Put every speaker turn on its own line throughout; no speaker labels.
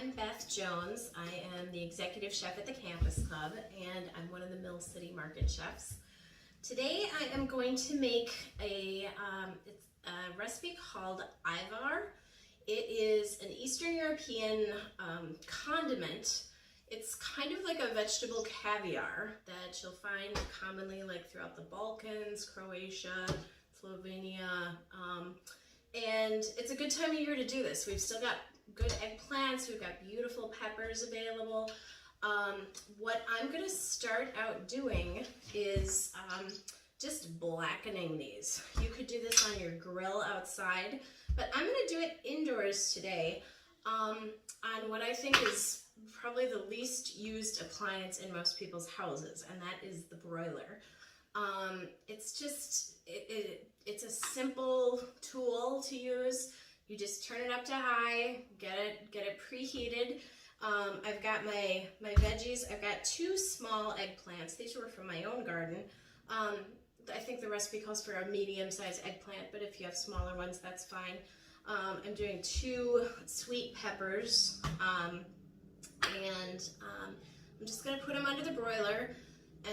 I'm Beth Jones. I am the executive chef at the Campus Club, and I'm one of the Mill City Market chefs. Today I am going to make a recipe called Ajvar. It is an Eastern European condiment. It's kind of like a vegetable caviar that you'll find commonly like throughout the Balkans, Croatia, Slovenia, and it's a good time of year to do this. We've still got good eggplants, we've got beautiful peppers available. What I'm gonna start out doing is just blackening these. You could do this on your grill outside, but I'm gonna do it indoors today on what I think is probably the least used appliance in most people's houses, and that is the broiler. It's just, it's a simple tool to use. You just turn it up to high, get it preheated. I've got my veggies. I've got 2 small eggplants. These were from my own garden. I think the recipe calls for a medium-sized eggplant, but if you have smaller ones, that's fine. I'm doing 2 sweet peppers, and I'm just gonna put them under the broiler,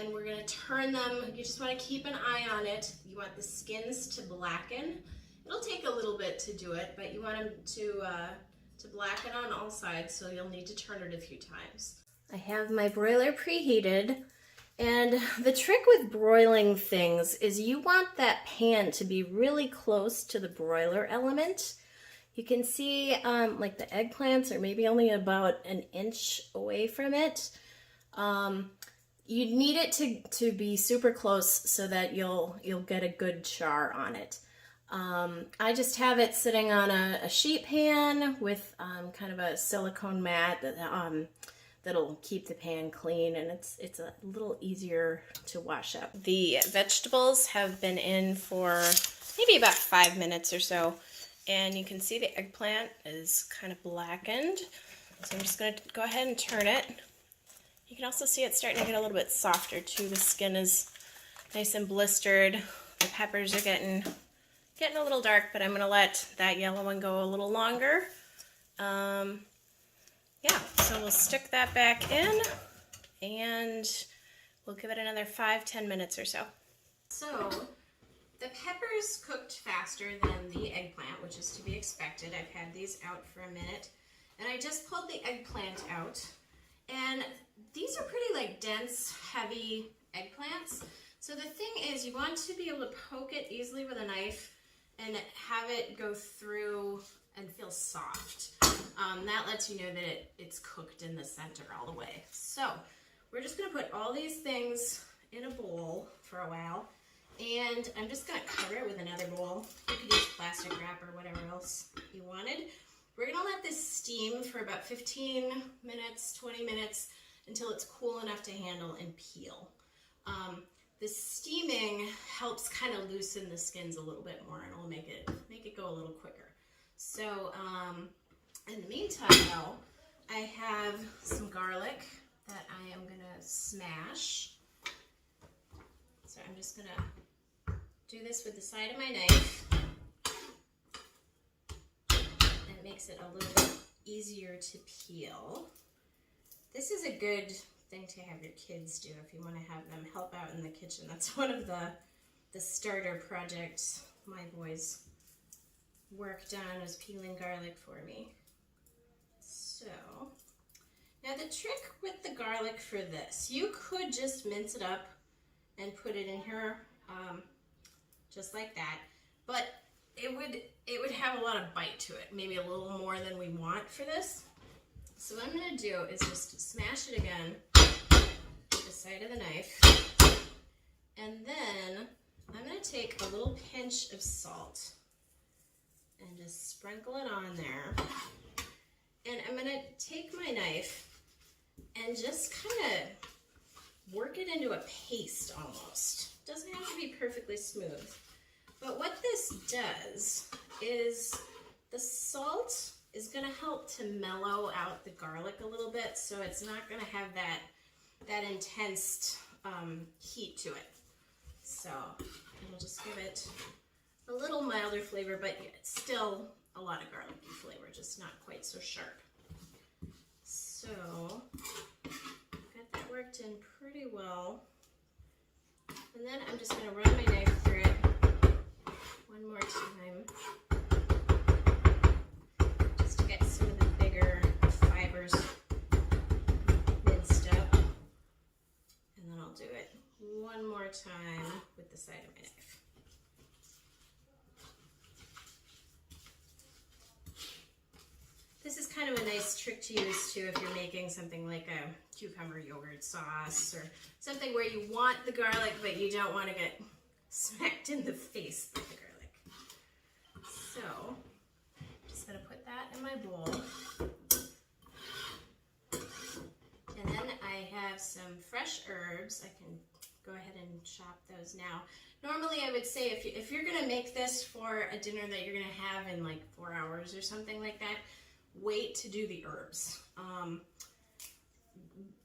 and we're gonna turn them. You just wanna keep an eye on it. You want the skins to blacken. It'll take a little bit to do it, but you want them to blacken on all sides, so you'll need to turn it a few times. I have my broiler preheated, and the trick with broiling things is you want that pan to be really close to the broiler element. You can see like the eggplants are maybe only about an inch away from it. You need it to be super close so that you'll get a good char on it. I just have it sitting on a sheet pan with kind of a silicone mat that'll keep the pan clean, and it's a little easier to wash up. The vegetables have been in for maybe about 5 minutes or so, and you can see the eggplant is kind of blackened. So I'm just going to go ahead and turn it. You can also see it's starting to get a little bit softer too. The skin is nice and blistered. The peppers are getting a little dark, but I'm going to let that yellow one go a little longer. Yeah, so we'll stick that back in, and we'll give it another 5-10 minutes or so. So the peppers cooked faster than the eggplant, which is to be expected. I've had these out for a minute, and I just pulled the eggplant out. And these are pretty like dense, heavy eggplants. So the thing is, you want to be able to poke it easily with a knife and have it go through and feel soft. That lets you know that it's cooked in the center all the way. So we're just gonna put all these things in a bowl for a while, and I'm just gonna cover it with another bowl. You could use plastic wrap or whatever else you wanted. We're gonna let this steam for about 15 minutes, 20 minutes, until it's cool enough to handle and peel. The steaming helps kind of loosen the skins a little bit more, and it'll make it go a little quicker. So in the meantime though, I have some garlic that I am gonna smash. So I'm just gonna do this with the side of my knife. And it makes it a little bit easier to peel. This is a good thing to have your kids do if you want to have them help out in the kitchen. That's one of the starter projects my boys worked on, was peeling garlic for me. So now the trick with the garlic for this, you could just mince it up and put it in here just like that, but it would have a lot of bite to it, maybe a little more than we want for this. So what I'm going to do is just smash it again with the side of the knife, and then I'm going to take a little pinch of salt and just sprinkle it on there, and I'm going to take my knife and just kind of work it into a paste almost. Doesn't have to be perfectly smooth, but what this does is the salt is going to help to mellow out the garlic a little bit, so it's not going to have that intense heat to it. So it'll just give it a little milder flavor, but it's still a lot of garlicky flavor, just not quite so sharp. So, got that worked in pretty well. And then I'm just going to run my knife through it one more time, just to get some of the bigger fibers minced up. And then I'll do it one more time with the side of my knife. This is kind of a nice trick to use too if you're making something like a cucumber yogurt sauce or something where you want the garlic but you don't want to get smacked in the face by the garlic. So, just going to put that in my bowl. And then I have some fresh herbs. I can go ahead and chop those now. Normally I would say if you're going to make this for a dinner that you're going to have in like 4 hours or something like that, wait to do the herbs.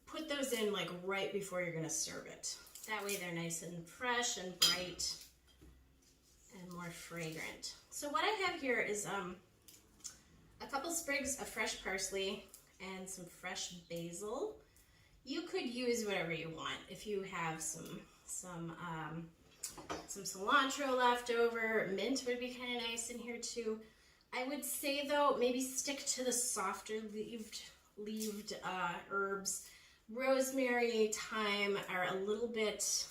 Put those in like right before you're going to serve it. That way they're nice and fresh and bright and more fragrant. So what I have here is a couple sprigs of fresh parsley and some fresh basil. You could use whatever you want. If you have some cilantro left over, mint would be kind of nice in here too. I would say though, maybe stick to the softer leaved herbs. Rosemary, thyme are a little bit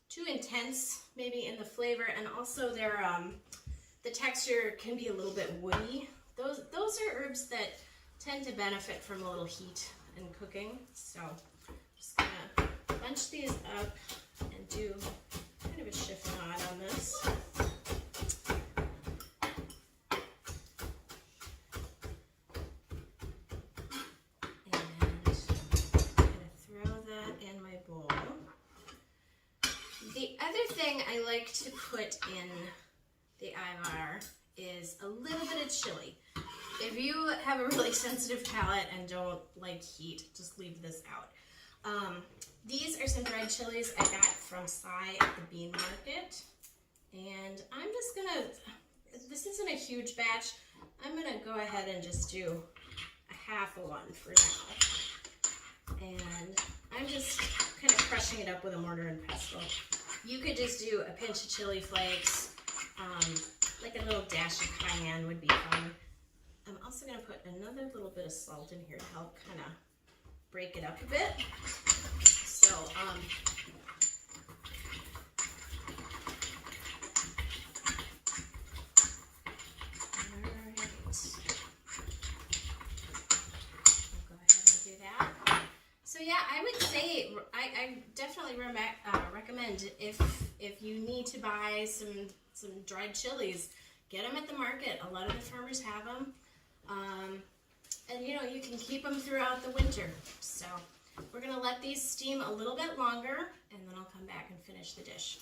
too intense maybe in the flavor, and also they're the texture can be a little bit woody. Those are herbs that tend to benefit from a little heat in cooking. So I'm just gonna bunch these up and do kind of a chiffonade on this. The other thing I like to put in the Ajvar is a little bit of chili. If you have a really sensitive palate and don't like heat, just leave this out. These are some dried chilies I got from Sai at the bean market. And I'm just gonna, this isn't a huge batch, I'm gonna go ahead and just do a half of one for now. And I'm just kind of crushing it up with a mortar and pestle. You could just do a pinch of chili flakes, like a little dash of cayenne would be fun. I'm also going to put another little bit of salt in here to help kind of break it up a bit. So, alright. I'll go ahead and do that. So yeah, I would say I definitely recommend if you need to buy some dried chilies, get them at the market. A lot of the farmers have them, and you know you can keep them throughout the winter. So we're gonna let these steam a little bit longer, and then I'll come back and finish the dish.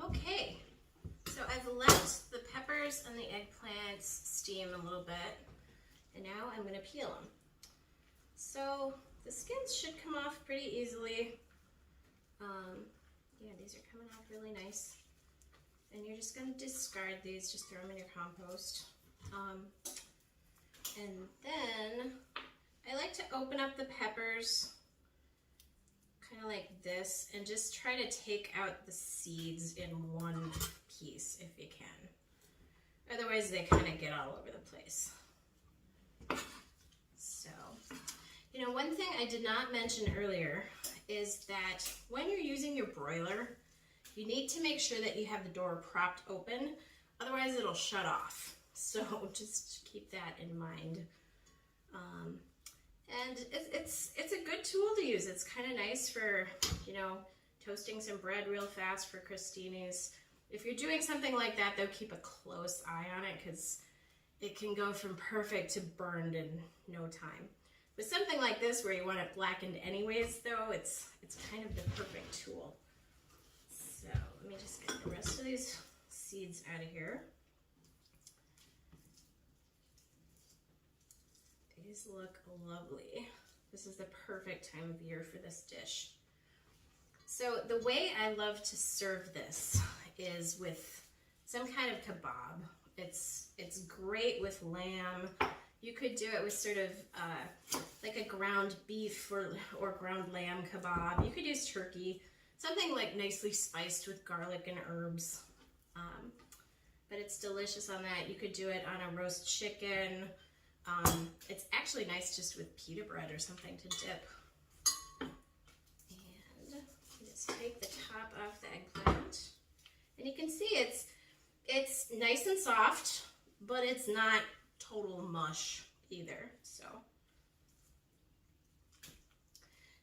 Okay. So I've let the peppers and the eggplants steam a little bit, and now I'm going to peel them. So the skins should come off pretty easily. Yeah, these are coming off really nice. And you're just going to discard these, just throw them in your compost. And then I like to open up the peppers kind of like this and just try to take out the seeds in one piece if you can. Otherwise they kind of get all over the place. So, you know, one thing I did not mention earlier is that when you're using your broiler, you need to make sure that you have the door propped open, otherwise it'll shut off. So just keep that in mind. And it's a good tool to use. It's kind of nice for, you know, toasting some bread real fast for crostinis. If you're doing something like that, though, keep a close eye on it because it can go from perfect to burned in no time. With something like this where you want it blackened anyways, though, it's kind of the perfect tool. So let me just get the rest of these seeds out of here. These look lovely. This is the perfect time of year for this dish. So the way I love to serve this is with some kind of kebab. It's great with lamb. You could do it with sort of like a ground beef or ground lamb kebab. You could use turkey, something like nicely spiced with garlic and herbs. But it's delicious on that. You could do it on a roast chicken. It's actually nice just with pita bread or something to dip. And just take the top off the eggplant. And you can see it's nice and soft, but it's not total mush either. So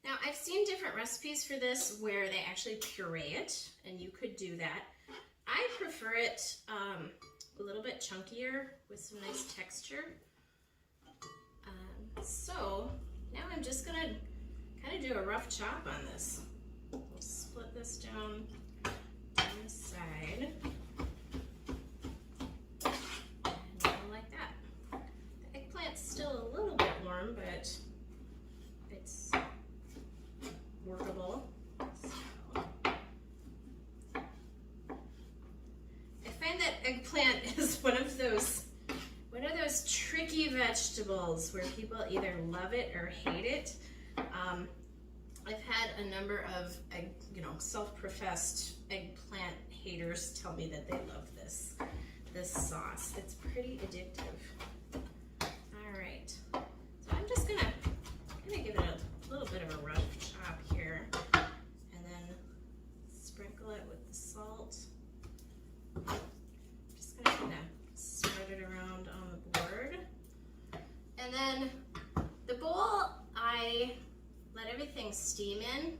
now I've seen different recipes for this where they actually puree it, and you could do that. I prefer it a little bit chunkier with some nice texture. So now I'm just gonna kind of do a rough chop on this. We'll split this down the side. And like that. The eggplant's still a little bit warm, but it's workable. Eggplant is one of those tricky vegetables where people either love it or hate it. I've had a number of self-professed eggplant haters tell me that they love this sauce. It's pretty addictive. All right, so I'm just gonna give it a little bit of a rough chop here, and then sprinkle it with the salt. Spread it around on the board. And then the bowl, I let everything steam in.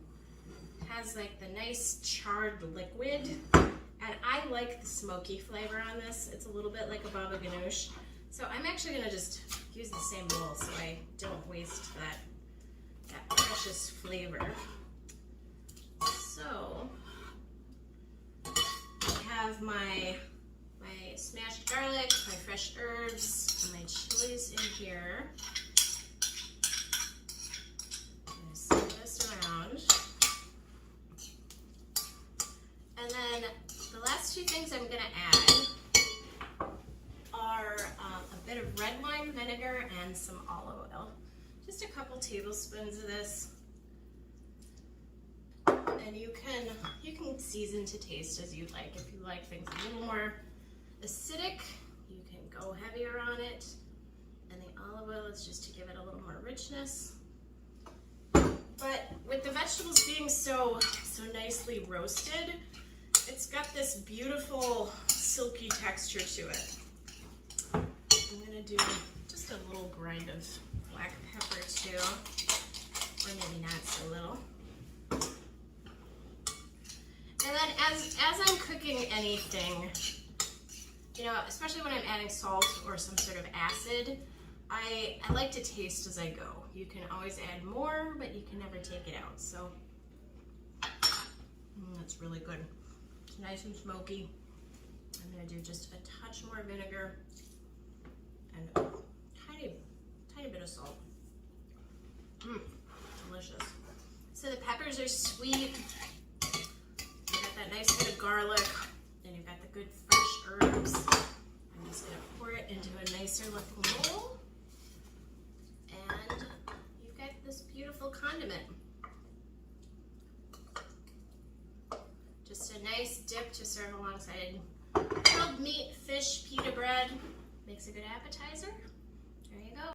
It has like the nice charred liquid. And I like the smoky flavor on this. It's a little bit like a baba ganoush. So I'm actually gonna just use the same bowl so I don't waste that precious flavor. So I have my smashed garlic, my fresh herbs, and my chilies in here. I'm going to stir this around. And then the last two things I'm going to add are a bit of red wine vinegar and some olive oil. Just a couple tablespoons of this. And you can season to taste as you'd like. If you like things a little more acidic, you can go heavier on it, and the olive oil is just to give it a little more richness. But with the vegetables being so nicely roasted, it's got this beautiful silky texture to it. I'm gonna do just a little grind of black pepper too, or maybe not so little. And then as I'm cooking anything, especially when I'm adding salt or some sort of acid, I like to taste as I go. You can always add more, but you can never take it out. So that's really good. It's nice and smoky. I'm gonna do just a touch more vinegar and a tiny bit of salt. Delicious. So the peppers are sweet. You got that nice bit of garlic, and you've got the good fresh herbs. I'm just gonna pour it into a nicer looking bowl, and you've got this beautiful condiment. Just a nice dip to serve alongside grilled meat, fish, pita bread. Makes a good appetizer. There you go.